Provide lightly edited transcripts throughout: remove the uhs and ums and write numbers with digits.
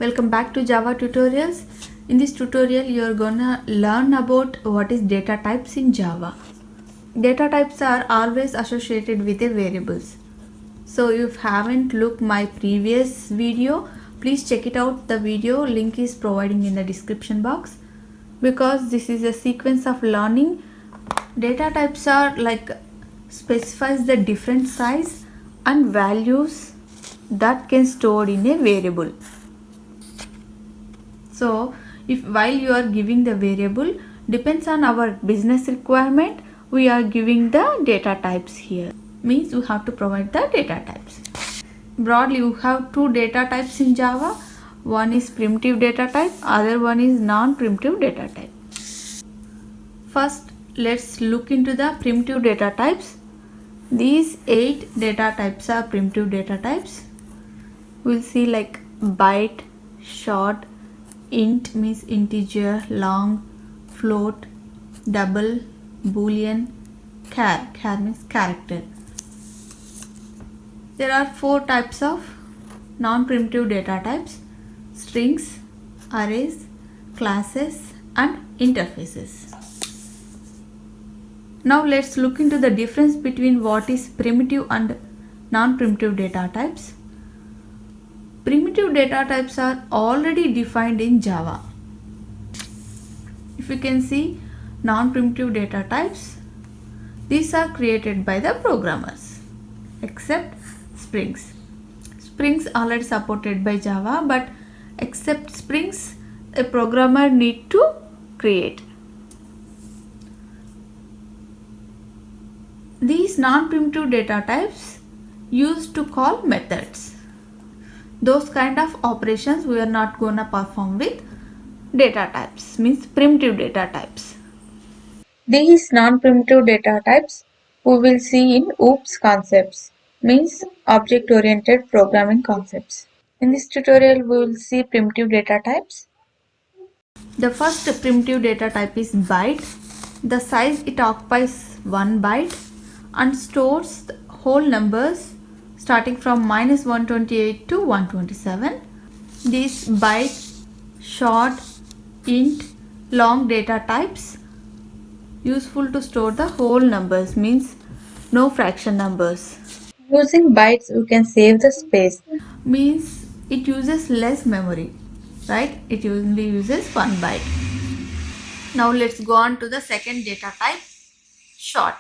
Welcome back to Java tutorials. In this tutorial you are gonna learn about what is data types in Java. Data types are always associated with a variables. So if you haven't looked my previous video, please check it out. The video link is providing in the description box. Because this is a sequence of learning, data types are like specifies the different size and values that can stored in a variable. So if while you are giving the variable depends on our business requirement, we are giving the data types here. Means we have to provide the data types. Broadly we have two data types in Java. One is primitive data type, other one is non-primitive data type. First let's look into the primitive data types. These 8 data types are primitive data types. We'll see like byte, short, int means integer, long, float, double, boolean, char means character. There are 4 types of non-primitive data types: strings, arrays, classes and interfaces. Now let's look into the difference between what is primitive and non-primitive data types. Primitive data types are already defined in Java. If you can see non-primitive data types, these are created by the programmers except Springs. Springs already supported by Java, but except Springs a programmer need to create. These non-primitive data types used to call methods. Those kind of operations we are not gonna perform with data types, means primitive data types. These non-primitive data types we will see in OOPS concepts, means object-oriented programming concepts. In this tutorial we will see primitive data types. The first primitive data type is byte. The size it occupies 1 byte and stores whole numbers starting from -128 to 127. These byte, short, int, long data types useful to store the whole numbers, means no fraction numbers. Using bytes we can save the space, means it uses less memory, right? It only uses 1 byte. Now let's go on to the second data type, short.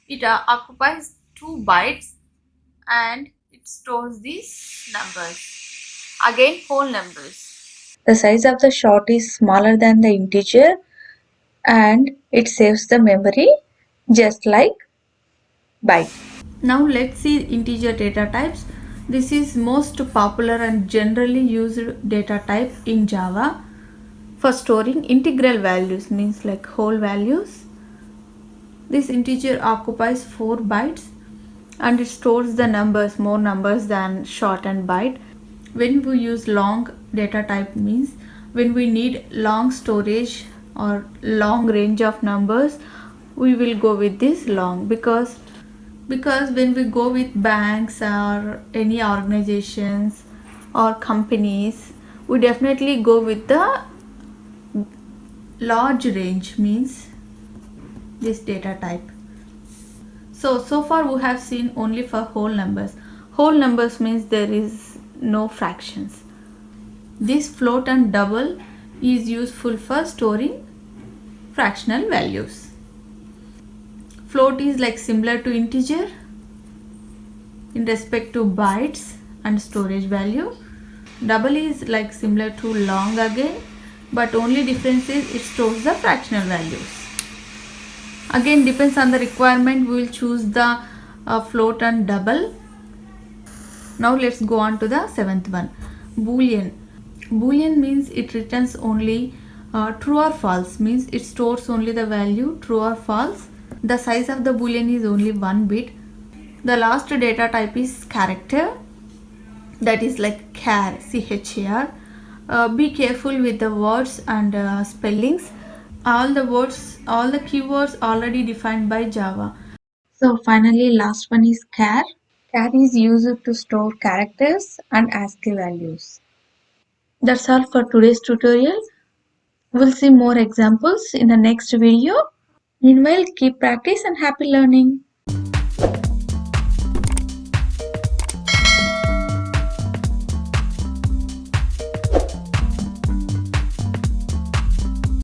It occupies 2 bytes and it stores these numbers, again whole numbers. The size of the short is smaller than the integer and it saves the memory just like byte. Now let's see integer data types. This is most popular and generally used data type in Java for storing integral values, means like whole values. This integer occupies 4 bytes and it stores the numbers, more numbers than short and byte. When we use long data type, means when we need long storage or long range of numbers, we will go with this long, because when we go with banks or any organizations or companies, we definitely go with the large range, means this data type. So far we have seen only for whole numbers. Whole numbers means there is no fractions. This float and double is useful for storing fractional values. Float is like similar to integer in respect to bytes and storage value. Double is like similar to long again, but only difference is it stores the fractional values. Again depends on the requirement, we will choose the float and double. Now let's go on to the 7th one, boolean. Boolean means it returns only true or false, means it stores only the value true or false. The size of the boolean is only 1 bit. The last data type is character, that is like char, char. Be careful with the words and spellings. All the keywords already defined by Java. So finally last one is char. Char is used to store characters and ASCII values. That's all for today's tutorial. We'll see more examples in the next video. Meanwhile, keep practice and happy learning.